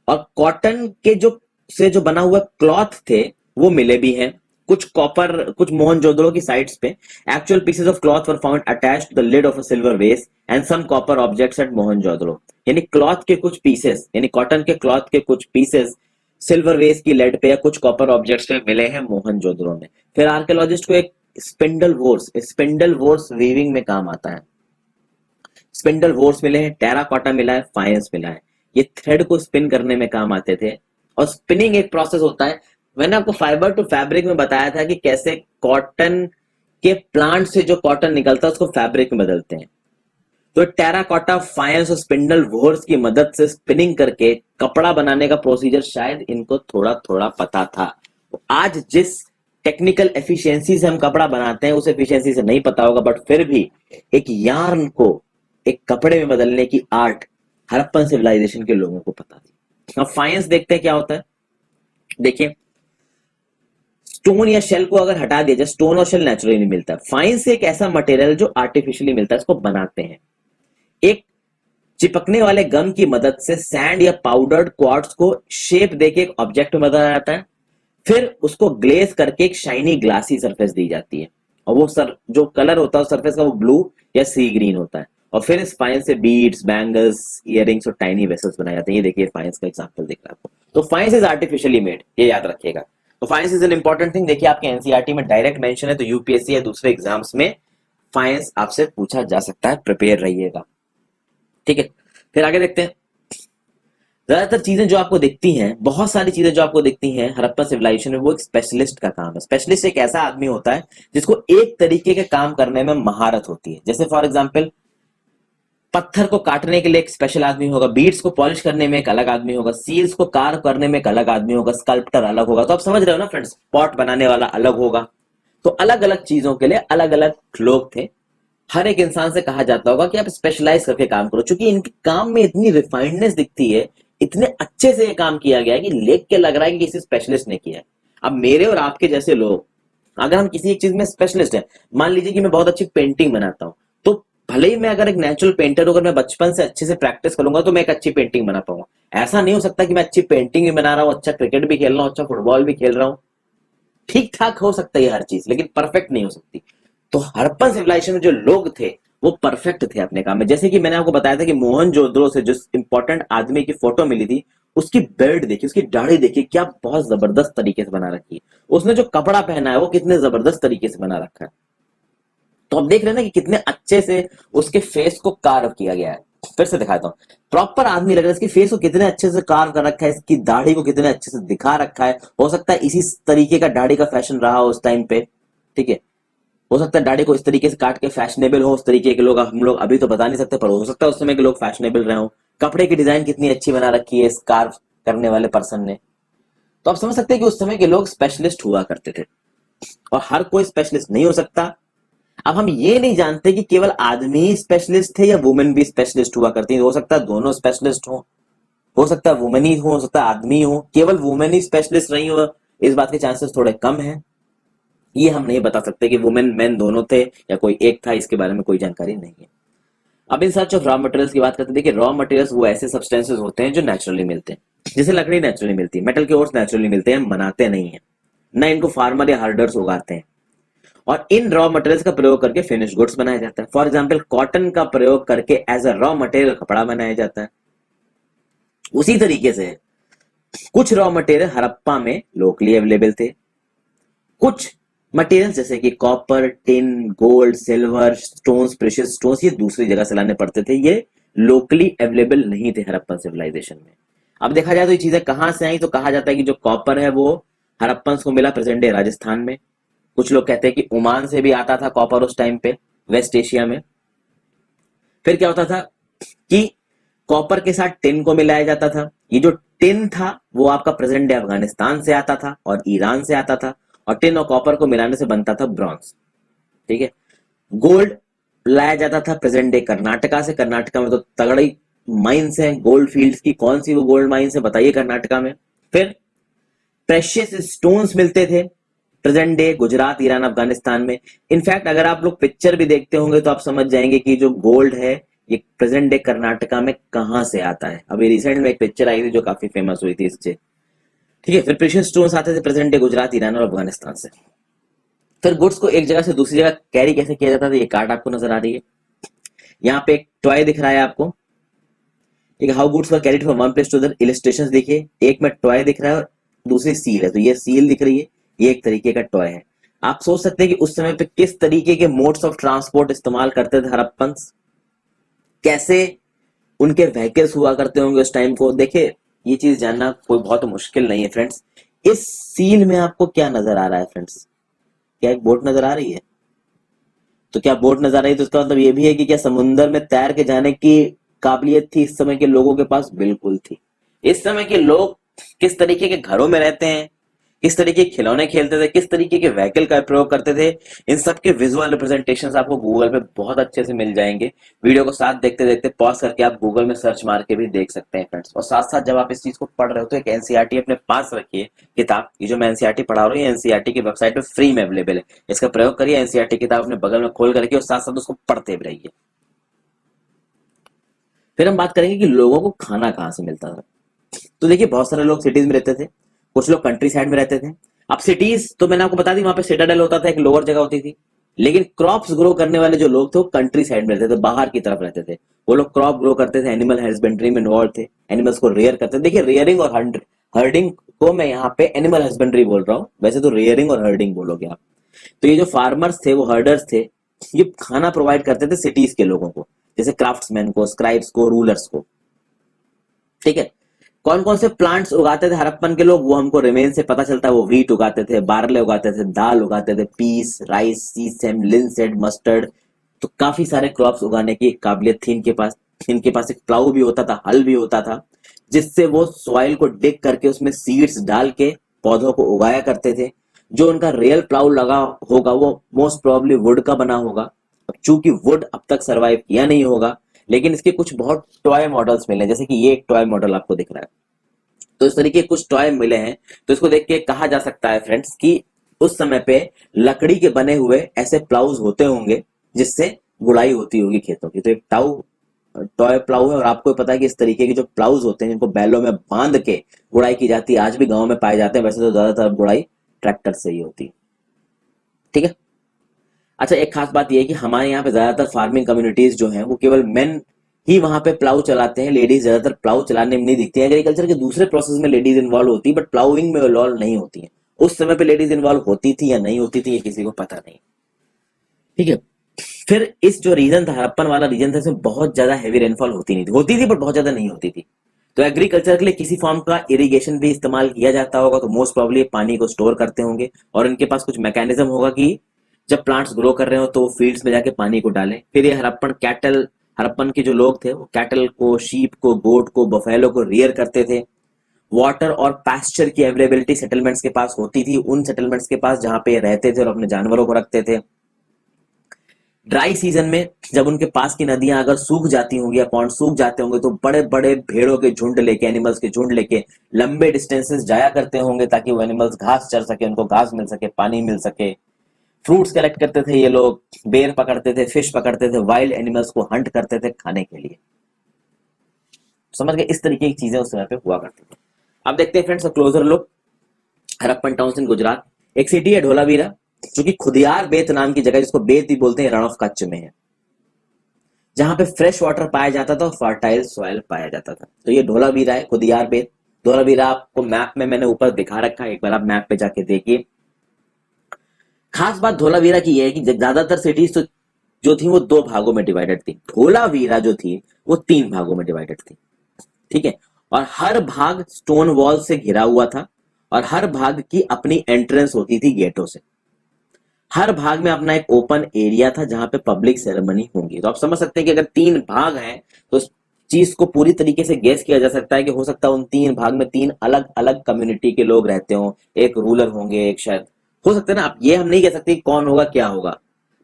और कॉटन के जो बना हुआ क्लॉथ थे वो मिले भी हैं। कुछ कॉपर, कुछ मोहनजोदड़ो की साइट्स पे actual pieces of cloth were found attached to the lid of a silver vase and some copper objects at Mohenjodaro. यानी क्लॉथ के कुछ पीसेस, यानी कॉटन के क्लॉथ के कुछ पीसेस सिल्वर वेस की लेड पे या कुछ कॉपर ऑब्जेक्ट्स पे मिले हैं मोहनजोदड़ो में। फिर आर्कियोलॉजिस्ट को एक स्पिंडल वोर्स वीविंग में काम आता है। स्पिंडल वोर्स मिले हैं, टेराकोटा मिला है, फाइंस मिला है। ये थ्रेड को स्पिन करने में काम आते थे। और स्पिनिंग एक प्रोसेस होता है, मैंने आपको फाइबर टू फैब्रिक में बताया था कि कैसे कॉटन के प्लांट से जो कॉटन निकलता है उसको फैब्रिक में बदलते हैं। तो टेराकोटा, फाइंस और स्पिंडल वोर्स की मदद से स्पिनिंग करके कपड़ा बनाने का प्रोसीजर शायद इनको थोड़ा थोड़ा पता था। आज जिस टेक्निकल एफिशिएंसी से हम कपड़ा बनाते हैं, उस एफिशिएंसी से नहीं पता होगा, बट फिर भी एक यार्न को एक कपड़े में बदलने की आर्ट हड़प्पन सिविलाइजेशन के लोगों को पता थी। अब फाइंस देखते हैं क्या होता है। देखिए, स्टोन या शेल को अगर हटा दिया जाए, स्टोन और शेल नेचुरली नहीं मिलता, फाइंस एक ऐसा मटेरियल जो आर्टिफिशियली मिलता है, इसको बनाते हैं। एक चिपकने वाले गम की मदद से सैंड या पाउडर्ड क्वार्ट्ज को शेप देके एक ऑब्जेक्ट में बदला जाता है, फिर उसको ग्लेज करके एक शाइनी ग्लासी सरफेस दी जाती है, और वो सर जो कलर होता है सरफेस का वो ब्लू या सी ग्रीन होता है, और फिर इस फाइन से बीड्स, बैंगल्स, इयररिंग्स और टाइनी वेसल्स बनाए जाते हैं। ये देखिए फाइंस का एग्जांपल दिख रहा है आपको। तो फाइंस इज आर्टिफिशियली मेड, ये याद रखिएगा। तो फाइंस इज एन इंपॉर्टेंट थिंग। देखिए आपके एनसीईआरटी में डायरेक्ट मेंशन है, तो यूपीएससी या दूसरे एग्जाम्स में फाइंस आपसे पूछा जा सकता है, प्रिपेयर रहिएगा। ठीक है, फिर आगे देखते हैं। ज्यादातर चीजें जो आपको दिखती हैं, बहुत सारी चीजें जो आपको दिखती हैं हड़प्पा सिविलाइजेशन में, वो एक स्पेशलिस्ट का काम है। स्पेशलिस्ट एक ऐसा आदमी होता है जिसको एक तरीके के काम करने में महारत होती है। जैसे फॉर एग्जांपल, पत्थर को काटने के लिए एक स्पेशल आदमी होगा, बीड्स को पॉलिश करने में एक अलग आदमी होगा, सील्स को कार्व करने में एक अलग आदमी होगा, स्कल्प्टर अलग होगा। तो आप समझ रहे हो ना फ्रेंड्स, पॉट बनाने वाला अलग होगा। तो अलग अलग चीजों के लिए अलग अलग लोग थे। हर एक इंसान से कहा जाता होगा कि आप स्पेशलाइज करके काम करो, क्योंकि इनके काम में इतनी रिफाइंडनेस दिखती है, इतने अच्छे से ये काम किया गया है कि देख के लग रहा है कि किसी स्पेशलिस्ट ने किया है। अब मेरे और आपके जैसे लोग, अगर हम किसी एक चीज में स्पेशलिस्ट है, मान लीजिए कि मैं बहुत अच्छी पेंटिंग बनाता हूं, तो भले ही मैं अगर एक नेचुरल पेंटर होकर मैं बचपन से अच्छे से प्रैक्टिस करूंगा तो मैं एक अच्छी पेंटिंग बना पाऊंगा। ऐसा नहीं हो सकता कि मैं अच्छी पेंटिंग भी बना रहा हूं, अच्छा क्रिकेट भी खेल रहा हूं, अच्छा फुटबॉल भी खेल रहा हूं। ठीक ठाक हो सकता है हर चीज, लेकिन परफेक्ट नहीं हो सकती। तो हड़प्पन सिविलाइजेशन में जो लोग थे वो परफेक्ट थे अपने काम में। जैसे कि मैंने आपको बताया था कि मोहनजोदड़ो से जो इंपॉर्टेंट आदमी की फोटो मिली थी, उसकी बेल्ट देखिए, उसकी दाढ़ी देखिए, क्या बहुत जबरदस्त तरीके से बना रखी है। उसने जो कपड़ा पहना है वो कितने जबरदस्त तरीके से बना रखा है। तो आप देख रहे हैं ना कि कितने अच्छे से उसके फेस को कार्व किया गया है। फिर से दिखाता हूँ, प्रॉपर आदमी लग रहा है, इसकी फेस को कितने अच्छे से कार्व कर रखा है, इसकी दाढ़ी को कितने अच्छे से दिखा रखा है। हो सकता है इसी तरीके का दाढ़ी का फैशन रहा हो उस टाइम पे, ठीक है। हो सकता है दाढ़ी को इस तरीके से काट के फैशनेबल हो, उस तरीके के लोग हम लोग अभी तो बता नहीं सकते, पर हो सकता है उस समय के लोग फैशनेबल रहे हो। कपड़े की डिजाइन कितनी अच्छी बना रखी है स्कार्फ करने वाले पर्सन ने। तो आप समझ सकते हैं कि उस समय के लोग स्पेशलिस्ट हुआ करते थे, और हर कोई स्पेशलिस्ट नहीं हो सकता। अब हम ये नहीं जानते कि केवल आदमी ही स्पेशलिस्ट थे या वुमेन भी स्पेशलिस्ट हुआ करती है। हो सकता है दोनों स्पेशलिस्ट हो सकता है वुमेन ही हो सकता है आदमी हो। केवल वुमेन ही स्पेशलिस्ट रही हो, इस बात के चांसेस थोड़े कम है। ये हम नहीं बता सकते कि वुमेन मैन दोनों थे या कोई एक था, इसके बारे में कोई जानकारी नहीं है। अब in search of raw materials की बात करते हैं। देखिए, रॉ मटेरियल्स वो ऐसे सब्सटेंसेस होते हैं जो नेचुरली मिलते हैं। जैसे लकड़ी नेचुरली मिलती है, मेटल के ओर्स नेचुरली मिलते हैं, हम बनाते नहीं है ना, इनको फार्मर या हर्डर्स उगाते हैं। और इन रॉ मटेरियल्स का प्रयोग करके फिनिश गुड्स बनाया जाता है। फॉर एग्जाम्पल, कॉटन का प्रयोग करके एज अ रॉ मटेरियल कपड़ा बनाया जाता है। उसी तरीके से कुछ रॉ मटेरियल हड़प्पा में लोकली अवेलेबल थे। कुछ मटेरियल जैसे कि copper, tin, gold, silver, stones, precious stones, ये दूसरी जगह से लाने पड़ते थे, ये लोकली अवेलेबल नहीं थे हड़प्पन सिविलाइजेशन में। अब देखा जाए तो ये चीजें कहां से आई, तो कहा जाता है कि जो कॉपर है वो हड़प्पन को मिला प्रेजेंट डे राजस्थान में। कुछ लोग कहते हैं कि ओमान से भी आता था कॉपर उस टाइम पे, वेस्ट एशिया में। फिर क्या होता था कि कॉपर के साथ टिन को मिलाया जाता था। ये जो टिन था वो आपका प्रेजेंट डे अफगानिस्तान से आता था और ईरान से आता था, और टिन और कॉपर को मिलाने से बनता था ब्रॉन्ज, ठीक है। गोल्ड लाया जाता था प्रेजेंट डे कर्नाटका से। कर्नाटका में तो तगड़ी माइंस हैं गोल्ड फील्ड्स की, कौन सी वो गोल्ड माइंस है बताइए कर्नाटका में। फिर प्रेशियस स्टोन्स मिलते थे present day Gujarat, Iran, Afghanistan में। इनफैक्ट अगर आप लोग पिक्चर भी देखते होंगे तो आप समझ जाएंगे कि जो गोल्ड है ये प्रेजेंट डे कर्नाटका में कहां से आता है। अभी रिसेंट में एक पिक्चर आई थी जो काफी फेमस हुई थी इससे, ठीक है। फिर प्रेशियस स्टोन्स आते थे प्रेजेंट डे गुजरात, ईरान और अफगानिस्तान से। फिर गुड्स को एक जगह से दूसरी जगह कैरी कैसे किया जाता था, ये कार्ड आपको नजर आ रही है। यहाँ पे एक टॉय दिख रहा है आपको, ठीक है। How goods were carried from one place to other. Illustrations देखिए, एक में टॉय दिख रहा है और दूसरी सील है, तो ये सील दिख रही है, ये एक तरीके का टॉय है। आप सोच सकते हैं कि उस समय पे किस तरीके के मोड्स ऑफ ट्रांसपोर्ट इस्तेमाल करते थे हड़प्पन्स, कैसे उनके व्हीकल्स हुआ करते होंगे उस टाइम को। देखिए, ये चीज जानना कोई बहुत मुश्किल नहीं है फ्रेंड्स। इस सील में आपको क्या नजर आ रहा है फ्रेंड्स? क्या एक बोट नजर आ रही है? तो क्या बोट नजर आ रही है तो इसका मतलब ये भी है कि क्या समुद्र में तैर के जाने की काबिलियत थी इस समय के लोगों के पास? बिल्कुल थी। इस समय के लोग किस तरीके के घरों में रहते हैं, किस तरीके के खिलौने खेलते थे, किस तरीके के व्हीकल का प्रयोग करते थे, इन सब के विजुअल रिप्रेजेंटेशंस आपको गूगल पे बहुत अच्छे से मिल जाएंगे। वीडियो को साथ देखते देखते पॉज करके आप गूगल में सर्च मार के भी देख सकते हैं फ्रेंड्स। और साथ साथ जब आप इस चीज को पढ़ रहे हो तो एक एनसीईआरटी अपने पास रखिए किताब। ये जो मैं एनसीईआरटी पढ़ा रहा हूँ एनसीईआरटी की वेबसाइट पे फ्री में अवेलेबल है, इसका प्रयोग करिए। एनसीईआरटी किताब अपने बगल में खोल करके और साथ साथ उसको पढ़ते भी रहिए। फिर हम बात करेंगे कि लोगों को खाना कहाँ से मिलता था। तो देखिए बहुत सारे लोग सिटीज में रहते थे, कुछ लोग कंट्री साइड में रहते थे। अब सिटीज तो मैंने आपको बता दी, वहां पे सिटाडेल होता था, एक लोअर जगह होती थी। लेकिन क्रॉप्स ग्रो करने वाले जो लोग थे वो कंट्री साइड में रहते थे, बाहर की तरफ रहते थे। वो लोग क्रॉप ग्रो करते थे, एनिमल हस्बेंड्री में इन्वॉल्व थे, एनिमल्स को रेयर करते थे। देखिए रेयरिंग और हर्डिंग को मैं यहाँ पे एनिमल हस्बेंड्री बोल रहा हूँ, वैसे तो रेयरिंग और हर्डिंग बोलोगे आप। तो ये जो फार्मर्स थे वो हर्डर्स थे, ये खाना प्रोवाइड करते थे सिटीज के लोगों को, जैसे क्राफ्ट्समैन को, स्क्राइब्स को, रूलर्स को। ठीक है। कौन कौन से प्लांट्स उगाते थे हड़प्पन के लोग वो हमको रिमेन से पता चलता है। वो व्हीट उगाते थे, बार्ले उगाते थे, दाल उगाते थे, पीस, राइस, सीसम, लिनसेड, मस्टर्ड। तो काफी सारे क्रॉप्स उगाने की काबिलियत थी इनके पास। इनके पास एक प्लाऊ भी होता था, हल भी होता था, जिससे वो सॉइल को डिग करके उसमें सीड्स डाल के पौधों को उगाया करते थे। जो उनका रियल प्लाऊ लगा होगा वो मोस्ट प्रोबेबली वुड का बना होगा। अब चूंकि वुड अब तक सरवाइव किया नहीं होगा, लेकिन इसके कुछ बहुत टॉय मॉडल्स मिले, जैसे कि ये एक टॉय मॉडल आपको दिख रहा है। तो इस तरीके के कुछ टॉय मिले हैं। तो इसको देख के कहा जा सकता है फ्रेंड्स कि उस समय पे लकड़ी के बने हुए ऐसे प्लाउज होते होंगे जिससे गुड़ाई होती होगी खेतों की। तो एक टॉय प्लाऊ है। और आपको पता है कि इस तरीके के जो प्लाउज होते हैं जिनको बैलों में बांध के गुड़ाई की जाती है, आज भी गांव में पाए जाते हैं। वैसे तो ज्यादातर गुड़ाई ट्रैक्टर से ही होती है। ठीक है। अच्छा, एक खास बात यह है कि हमारे यहाँ पे ज्यादातर फार्मिंग कम्युनिटीज जो हैं वो केवल मेन ही वहां पे प्लाऊ चलाते हैं, लेडीज ज्यादातर प्लाऊ चलाने में नहीं दिखती है। एग्रीकल्चर के दूसरे प्रोसेस में लेडीज इन्वॉल्व होती है, बट प्लाउइंग में इन्वॉल्व नहीं होती है। उस समय पे लेडीज इन्वॉल्व होती थी या नहीं होती थी ये किसी को पता नहीं। ठीक है। फिर इस जो रीजन था, हड़प्पन वाला रीजन था, इसमें बहुत ज्यादा हैवी रेनफॉल होती नहीं थी, होती थी बट बहुत ज्यादा नहीं होती थी। तो एग्रीकल्चर के लिए किसी फॉर्म का इरिगेशन भी इस्तेमाल किया जाता होगा, तो मोस्ट प्रॉब्ली पानी को स्टोर करते होंगे। और इनके पास कुछ मैकेनिज्म होगा कि जब प्लांट्स ग्रो कर रहे हो तो फील्ड्स में जाके पानी को डालें। फिर ये हड़प्पन के जो लोग थे वो कैटल को, शीप को, गोट को, बफेलो को रियर करते थे। वाटर और पास्चर की अवेलेबिलिटी सेटलमेंट्स के पास होती थी, उन सेटलमेंट्स के पास जहां पे रहते थे और अपने जानवरों को रखते थे। ड्राई सीजन में जब उनके पास की नदियां अगर सूख जाती होंगी या पॉन्ड सूख जाते होंगे तो बड़े बड़े भेड़ों के झुंड लेके, एनिमल्स के झुंड लेके लंबे डिस्टेंसेस जाया करते होंगे, ताकि वो एनिमल्स घास चर सके, उनको घास मिल सके, पानी मिल सके। फ्रूट्स कलेक्ट करते थे ये लोग, बेर पकड़ते थे, फिश पकड़ते थे, वाइल्ड एनिमल्स को हंट करते थे खाने के लिए। समझ गए, इस तरीके की चीजें उस समय पे हुआ करती थी। अब देखते हैं friends closure look Harappan towns in Gujarat. एक सिटी है ढोलावीरा, जो कि खुदियार बेत नाम की जगह, जिसको बेत भी बोलते हैं, रण ऑफ कच्छ में है, जहां पे फ्रेश वाटर पाया जाता था और फर्टाइल सॉइल पाया जाता था। तो ये ढोलावीरा है, खुदियार बेत। ढोलावीरा आपको मैप में मैंने ऊपर दिखा रखा है, एक बार आप मैप पे जाके देखिए। खास बात धोलावीरा की यह है कि ज्यादातर सिटीज तो जो थी वो दो भागों में डिवाइडेड थी, धोलावीरा जो थी वो तीन भागों में डिवाइडेड थी। ठीक है। और हर भाग स्टोन वॉल से घिरा हुआ था और हर भाग की अपनी एंट्रेंस होती थी गेटों से। हर भाग में अपना एक ओपन एरिया था जहां पे पब्लिक सेरेमनी होंगी। तो आप समझ सकते हैं कि अगर तीन भाग हैं तो इस चीज को पूरी तरीके से गेस किया जा सकता है कि हो सकता है उन तीन भाग में तीन अलग अलग कम्युनिटी के लोग रहते हो, एक रूलर होंगे, एक शायद हो सकता है ना। आप ये हम नहीं कह सकते कौन होगा क्या होगा,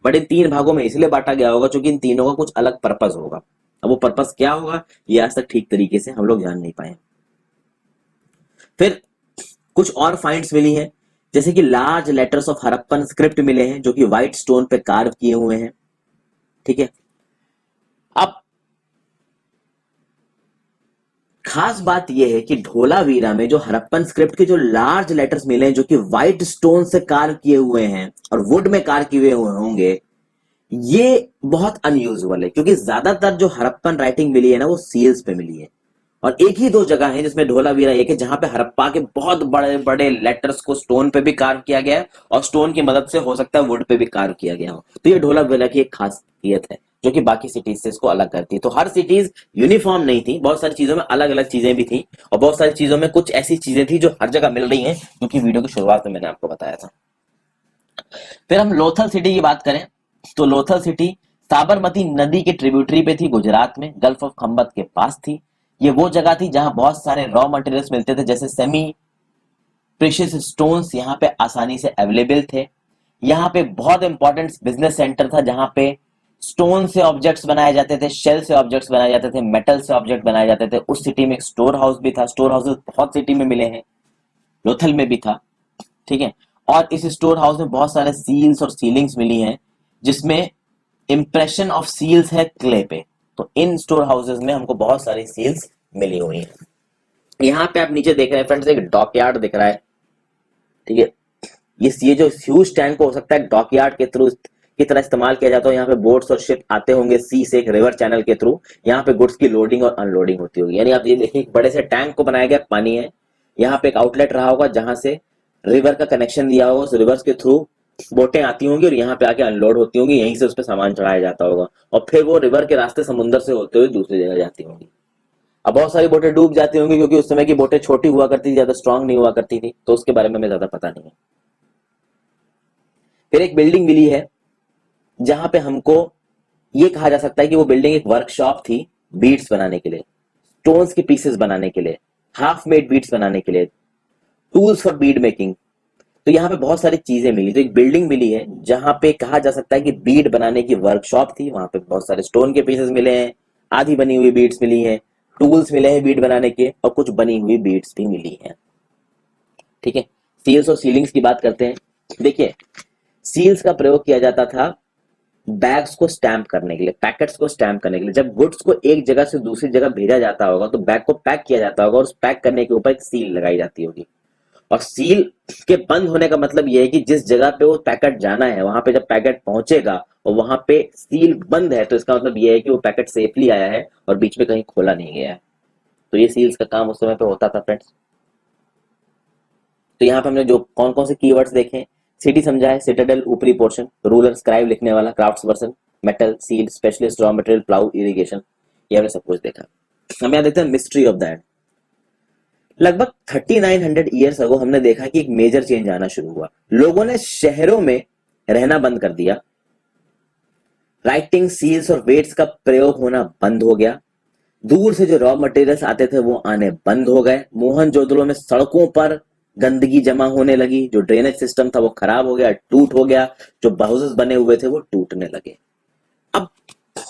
बट इन तीन भागों में इसलिए बांटा गया होगा क्योंकि इन तीनों का कुछ अलग पर्पस होगा। अब वो पर्पस क्या होगा ये आज तक ठीक तरीके से हम लोग जान नहीं पाए। फिर कुछ और फाइंड्स मिली हैं, जैसे कि large letters of Harappan script मिले हैं जो कि व्हाइट स्टोन पे कार्व किए हुए हैं। ठीक है। अब खास बात यह है कि ढोलावीरा में जो हड़प्पन स्क्रिप्ट के जो लार्ज लेटर्स मिले हैं जो कि व्हाइट स्टोन से कार्व किए हुए हैं और वुड में कार्व किए हुए होंगे, ये बहुत अनयूजुअल है, क्योंकि ज्यादातर जो हड़प्पन राइटिंग मिली है ना वो सील्स पे मिली है। और एक ही दो जगह है जिसमें ढोलावीरा एक है जहां पे हड़प्पा के बहुत बड़े बड़े लेटर्स को स्टोन पे भी कार्व किया गया है और स्टोन की मदद से हो सकता है वुड पे भी कार्व किया गया हो। तो ये ढोलावीरा की एक खासियत है जो कि बाकी सिटीज से इसको अलग करती है। तो हर सिटीज यूनिफॉर्म नहीं थी, बहुत सारी चीजों में अलग अलग चीजें भी थी और बहुत सारी चीजों में कुछ ऐसी चीजें थी जो हर जगह मिल रही हैं, क्योंकि वीडियो की शुरुआत में मैंने आपको बताया था। फिर हम लोथल सिटी की बात करें तो लोथल सिटी साबरमती नदी के ट्रिब्यूटरी पे थी, गुजरात में, गल्फ ऑफ खंबत के पास थी। ये वो जगह थी जहां बहुत सारे रॉ मटेरियल्स मिलते थे, जैसे सेमी प्रेशियस स्टोन्स यहाँ पे आसानी से अवेलेबल थे। यहाँ पे बहुत इंपॉर्टेंट बिजनेस सेंटर था जहाँ पे स्टोन से ऑब्जेक्ट्स बनाए जाते थे, शेल से ऑब्जेक्ट्स बनाए जाते थे, मेटल से ऑब्जेक्ट बनाए जाते थे। उस सिटी में एक स्टोर हाउस भी था, स्टोर हाउसेस बहुत सिटी में मिले हैं, लोथल में भी था, ठीक है। और इस स्टोर हाउस में बहुत सारे सील्स और सीलिंग्स मिली हैं जिसमें इंप्रेशन ऑफ सील्स है क्ले पे। तो इन स्टोर हाउसेस में हमको बहुत सारी सील्स मिली हुई हैं। यहाँ पे आप नीचे देख रहे हैं फ्रेंड्स, एक डॉकयार्ड दिख रहा है, ठीक है। ये जो ह्यूज टैंक को हो सकता है डॉकयार्ड के थ्रू की तरह इस्तेमाल किया जाता है। यहाँ पे बोट्स और शिप आते होंगे सी से, एक रिवर चैनल के थ्रू। यहाँ पे गुड्स की लोडिंग और अनलोडिंग होती होगी। यानी आप ये देखिए, एक बड़े से टैंक को बनाया गया, पानी है, यहाँ पे एक आउटलेट रहा होगा जहां से रिवर का कनेक्शन दिया होगा, उस रिवर्स के थ्रू बोटें आती होंगी और यहाँ पे आके अनलोड होती होंगी, यहीं से उस पर सामान चढ़ाया जाता होगा और फिर वो रिवर के रास्ते समुद्र से होते हुए दूसरी जगह जाती होंगी। अब बहुत सारी बोटें डूब जाती होंगी क्योंकि उस समय की बोटें छोटी हुआ करती थी, ज्यादा स्ट्रांग नहीं हुआ करती थी, तो उसके बारे में हमें ज्यादा पता नहीं है। फिर एक बिल्डिंग मिली है जहां पे हमको ये कहा जा सकता है कि वो बिल्डिंग एक वर्कशॉप थी बीड्स बनाने के लिए, स्टोन्स के पीसेस बनाने के लिए, हाफ मेड बीड्स बनाने के लिए, टूल्स फॉर बीड मेकिंग। तो यहाँ पे बहुत सारी चीजें मिली। तो एक बिल्डिंग मिली है जहां पे कहा जा सकता है कि बीड बनाने की वर्कशॉप थी। वहां पे बहुत सारे स्टोन के पीसेस मिले हैं, आधी बनी हुई बीड्स मिली हैं, टूल्स मिले हैं बीड बनाने के, और कुछ बनी हुई बीड्स भी मिली हैं, ठीक है। सील्स और सीलिंग्स की बात करते हैं। देखिए, सील्स का प्रयोग किया जाता था बैग्स को स्टैंप करने के लिए, पैकेट्स को स्टैंप करने के लिए। जब गुड्स को एक जगह से दूसरी जगह भेजा जाता होगा तो बैग को पैक किया जाता होगा और उस पैक करने के ऊपर एक सील लगाई जाती होगी। और सील के बंद होने का मतलब यह है कि जिस जगह पे वो पैकेट जाना है वहां पे जब पैकेट पहुंचेगा और वहां पे सील बंद है तो इसका मतलब यह है कि वो पैकेट सेफली आया है और बीच में कहीं खोला नहीं गया है। तो ये सील्स का काम उस समय पे होता था फ्रेंड्स। तो यहाँ पे हमने जो कौन कौन से कीवर्ड्स देखे, सिटी समझा है, सिटाडेल ऊपरी पोर्शन, रूलर स्क्राइब लिखने वाला, crafts person, metal, seed, specialist, raw material, plough, irrigation, ये हमने सब कुछ देखा। हम यहाँ देखते हैं मिस्ट्री ऑफ दैट। लगभग 3900 ईयर्स अगो हमने देखा कि एक मेजर चेंज आना शुरू हुआ। लोगों ने शहरों में रहना बंद कर दिया, राइटिंग, सील्स और वेट्स का प्रयोग होना बंद हो गया, दूर से जो रॉ मटेरियल्स आते थे वो आने बंद हो गए, मोहनजोदड़ो में सड़कों पर गंदगी जमा होने लगी, जो ड्रेनेज सिस्टम था वो खराब हो गया, टूट हो गया, जो हाउसेस बने हुए थे वो टूटने लगे। अब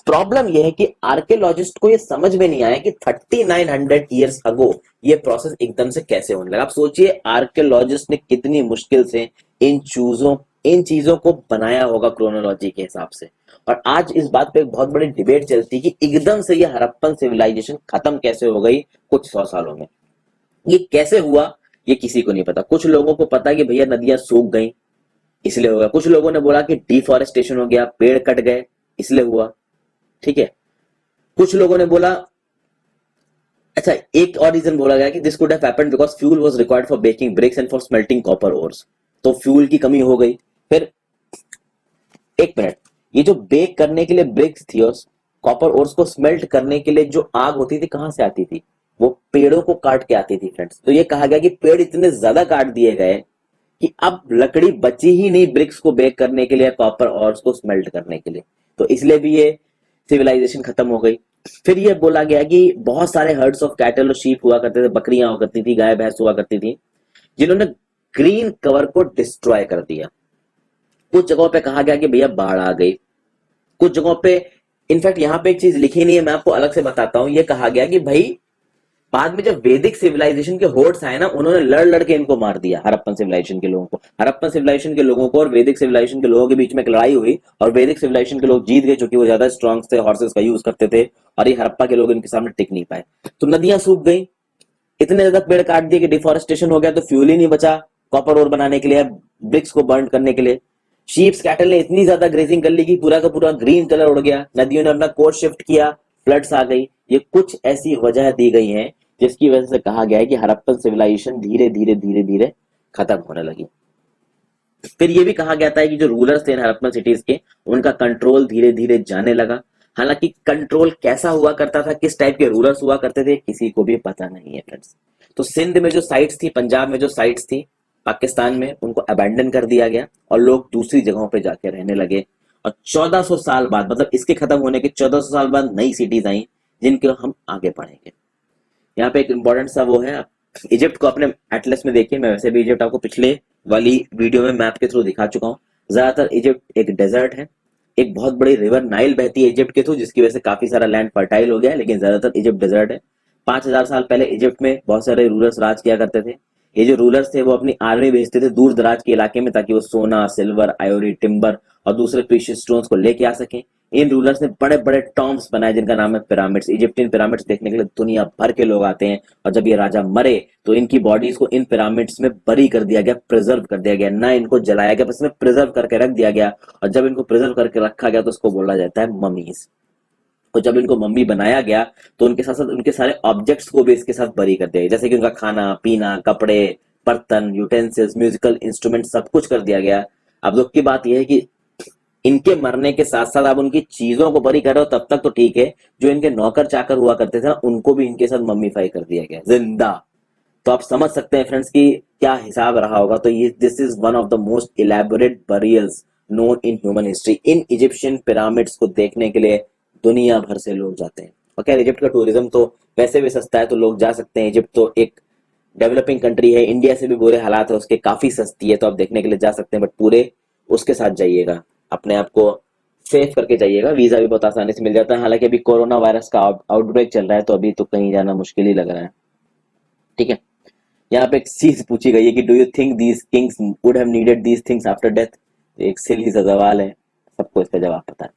प्रॉब्लम यह है कि आर्कियोलॉजिस्ट को ये समझ में नहीं आया कि 3900 ईयर्स अगो ये प्रोसेस एकदम से कैसे होने लगा। आप सोचिए आर्कियोलॉजिस्ट ने कितनी मुश्किल से इन चीजों को बनाया होगा क्रोनोलॉजी के हिसाब से। और आज इस बात पे एक बहुत बड़ी डिबेट चलती है कि एकदम से ये हड़प्पन सिविलाइजेशन खत्म कैसे हो गई कुछ 100 सालों में। ये कैसे हुआ ये किसी को नहीं पता। कुछ लोगों को पता कि भैया नदियां सूख गई इसलिए हो गया, कुछ लोगों ने बोला कि डिफॉरेस्टेशन हो गया, पेड़ कट गए इसलिए हुआ, ठीक है। कुछ लोगों ने बोला, अच्छा एक और रीजन बोला गया कि this could have happened because fuel was required for baking bricks and for smelting copper ores. तो फ्यूल की कमी हो गई। फिर एक मिनट, ये जो बेक करने के लिए ब्रिक्स थी और कॉपर ओर्स को स्मेल्ट करने के लिए जो आग होती थी कहां से आती थी? वो पेड़ों को काट के आती थी फ्रेंड्स। तो ये कहा गया कि पेड़ इतने ज्यादा काट दिए गए कि अब लकड़ी बची ही नहीं ब्रिक्स को बेक करने के लिए, कॉपर ओर्स को स्मेल्ट करने के लिए। तो इसलिए भी ये सिविलाइजेशन खत्म हो गई। फिर ये बोला गया कि बहुत सारे हर्ड्स ऑफ कैटल और शीप हुआ करते थे, बकरियां हुआ करती थी, गाय भैंस हुआ करती थी, जिन्होंने ग्रीन कवर को डिस्ट्रॉय कर दिया। कुछ जगहों पे कहा गया कि भैया बाढ़ आ गई, कुछ जगहों पे इनफैक्ट यहाँ पे एक चीज लिखी नहीं है, मैं आपको अलग से बताता हूं। ये कहा गया कि भाई बाद में जब वैदिक सिविलाइजेशन के होर्ड्स आए ना, उन्होंने लड़ लड़ के इनको मार दिया, हड़प्पन सिविलाइजेशन के लोगों को। हड़प्पन सिविलाइजेशन के लोगों को और वैदिक सिविलाइजेशन के लोगों के बीच में एक लड़ाई हुई और वैदिक सिविलाइजेशन के लोग जीत गए क्योंकि वो ज्यादा स्ट्रॉन्ग थे, हॉर्सेस का यूज करते थे, और ये हड़प्पा के लोग इनके सामने टिक नहीं पाए। तो नदियां सूख गई, इतने ज्यादा पेड़ काट दिए कि डिफॉरेस्टेशन हो गया, तो फ्यूल ही नहीं बचा कॉपर ओर बनाने के लिए, ब्रिक्स को बर्न करने के लिए। शीप्स कैटल ने इतनी ज्यादा ग्रेजिंग कर ली कि पूरा का पूरा ग्रीन कलर उड़ गया, नदियों ने अपना कोर्स शिफ्ट किया, फ्लड्स आ गई। ये कुछ ऐसी वजह दी गई है जिसकी वजह से कहा गया है कि हड़प्पन सिविलाइजेशन धीरे धीरे धीरे धीरे खत्म होने लगी। फिर ये भी कहा गया था कि जो रूलर्स थे हड़प्पन सिटीज के, उनका कंट्रोल धीरे धीरे जाने लगा। हालांकि कंट्रोल कैसा हुआ करता था, किस टाइप के रूलर्स हुआ करते थे, किसी को भी पता नहीं है फ्रेंड्स। तो सिंध में जो साइट्स थी, पंजाब में जो साइट्स थी, पाकिस्तान में, उनको अबैंडन कर दिया गया और लोग दूसरी जगहों पे जाके रहने लगे। और 1400 साल बाद, मतलब इसके खत्म होने के 1400 साल बाद नई सिटीज आई जिनके हम आगे पढ़ेंगे। यहाँ पे एक इंपॉर्टेंट सा वो है, इजिप्ट को अपने एटलस में देखिए, मैं वैसे भी इजिप्ट आपको पिछले वाली वीडियो में मैप के थ्रू दिखा चुका हूँ। ज्यादातर इजिप्ट एक डेजर्ट है, एक बहुत बड़ी रिवर नाइल बहती है इजिप्ट के थ्रू, जिसकी वजह से काफी सारा लैंड फर्टाइल हो गया है, लेकिन ज्यादातर इजिप्ट डेजर्ट है। 5,000 साल पहले इजिप्ट में बहुत सारे रूलर्स राज किया करते थे। ये जो रूलर्स थे वो अपनी आर्मी भेजते थे दूर दराज के इलाके में, ताकि वो सोना, सिल्वर, आयोरी, टिम्बर और दूसरे प्रीशियस स्टोन्स को लेके आ सकें। इन रूलर्स ने बड़े बड़े टॉम्ब्स बनाए जिनका नाम है पिरामिड्स। इजिप्टियन पिरामिड्स देखने के लिए दुनिया भर के लोग आते हैं, और जब ये राजा मरे तो इनकी बॉडीज को इन पिरामिड्स में बरी कर दिया गया, प्रिजर्व कर दिया गया, ना इनको जलाया गया, बस इसमें प्रिजर्व करके रख दिया गया। और जब इनको प्रिजर्व करके रखा गया तो उसको बोला जाता है ममीज। और जब इनको मम्मी बनाया गया तो उनके साथ साथ उनके सारे ऑब्जेक्ट्स को भी इसके साथ बरी कर दिया गया, जैसे कि उनका खाना पीना, कपड़े, बर्तन, यूटेंसिल्स, म्यूजिकल इंस्ट्रूमेंट, सब कुछ कर दिया गया। अब दुख की बात यह है कि इनके मरने के साथ साथ आप उनकी चीजों को बरी कर रहे हो तब तक तो ठीक है, जो इनके नौकर चाकर हुआ करते थे ना उनको भी इनके साथ मम्मीफाई कर दिया गया जिंदा। तो आप समझ सकते हैं फ्रेंड्स कि क्या हिसाब रहा होगा। तो ये this is one of the most elaborate burials known in human history. In Egyptian pyramids को देखने के लिए दुनिया भर से लोग जाते हैं। और क्या, इजिप्ट का टूरिज्म तो वैसे भी सस्ता है, तो लोग जा सकते हैं। इजिप्ट तो एक डेवलपिंग कंट्री है, इंडिया से भी बुरे हालात है उसके, काफी सस्ती है, तो आप देखने के लिए जा सकते हैं, बट पूरे उसके साथ जाइएगा, अपने आप को सेफ करके जाइएगा। वीजा भी बहुत आसानी से मिल जाता है, हालांकि अभी कोरोना वायरस का आउटब्रेक चल रहा है, तो अभी तो कहीं जाना मुश्किल ही लग रहा है। ठीक है, यहाँ पे एक चीज पूछी गई है कि do you think these Kings would have needed these things after death. एक सिली सा सवाल है, सबको इसका जवाब पता है।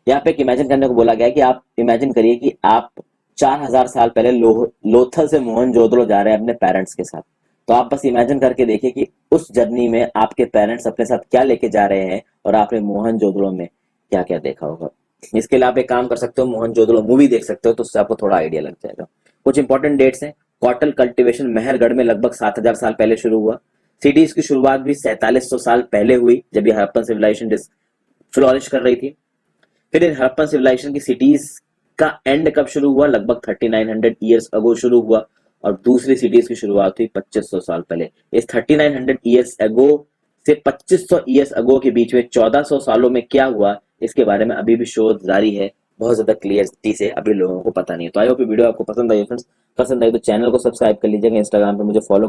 यहाँ पे एक इमेजिन करने को बोला गया है कि आप इमेजिन करिए कि आप 4,000 साल पहले लोथल से मोहनजोदड़ो जा रहे हैं अपने पेरेंट्स के साथ। तो आप बस इमेजिन करके देखिए कि उस जर्नी में आपके पेरेंट्स अपने साथ क्या लेके जा रहे हैं, और आपने मोहनजोदड़ो में क्या क्या देखा होगा। इसके लिए आप एक काम कर सकते हो, मोहनजोदड़ो मूवी देख सकते हो, तो उससे आपको थोड़ा आइडिया लग जाएगा। कुछ इंपॉर्टेंट डेट्स हैं। कॉटन कल्टीवेशन मेहरगढ़ में लगभग 7,000 साल पहले शुरू हुआ। सिटीज की शुरुआत भी 4700 साल पहले हुई, जब ये हड़प्पन सिविलाइजेशन फ्लोरिश कर रही थी। फिर इन हड़प्पन सिविलाइजेशन की सिटीज का एंड कब शुरू हुआ, लगभग 3900 ईयर्स अगो शुरू हुआ, और दूसरी सिटीज की शुरुआत हुई 2500 साल पहले। इस 3900 ईयर्स अगो से 2500 ईयर्स अगो के बीच में 1400 सालों में क्या हुआ, इसके बारे में अभी भी शोध जारी है, बहुत ज्यादा क्लियरिटी से अभी लोगों को पता नहीं है। तो आई होप वीडियो आपको पसंद आई फ्रेंड्स। पसंद आई तो चैनल को सब्सक्राइब कर लीजिएगा, इंस्टाग्राम पे मुझे फॉलो कर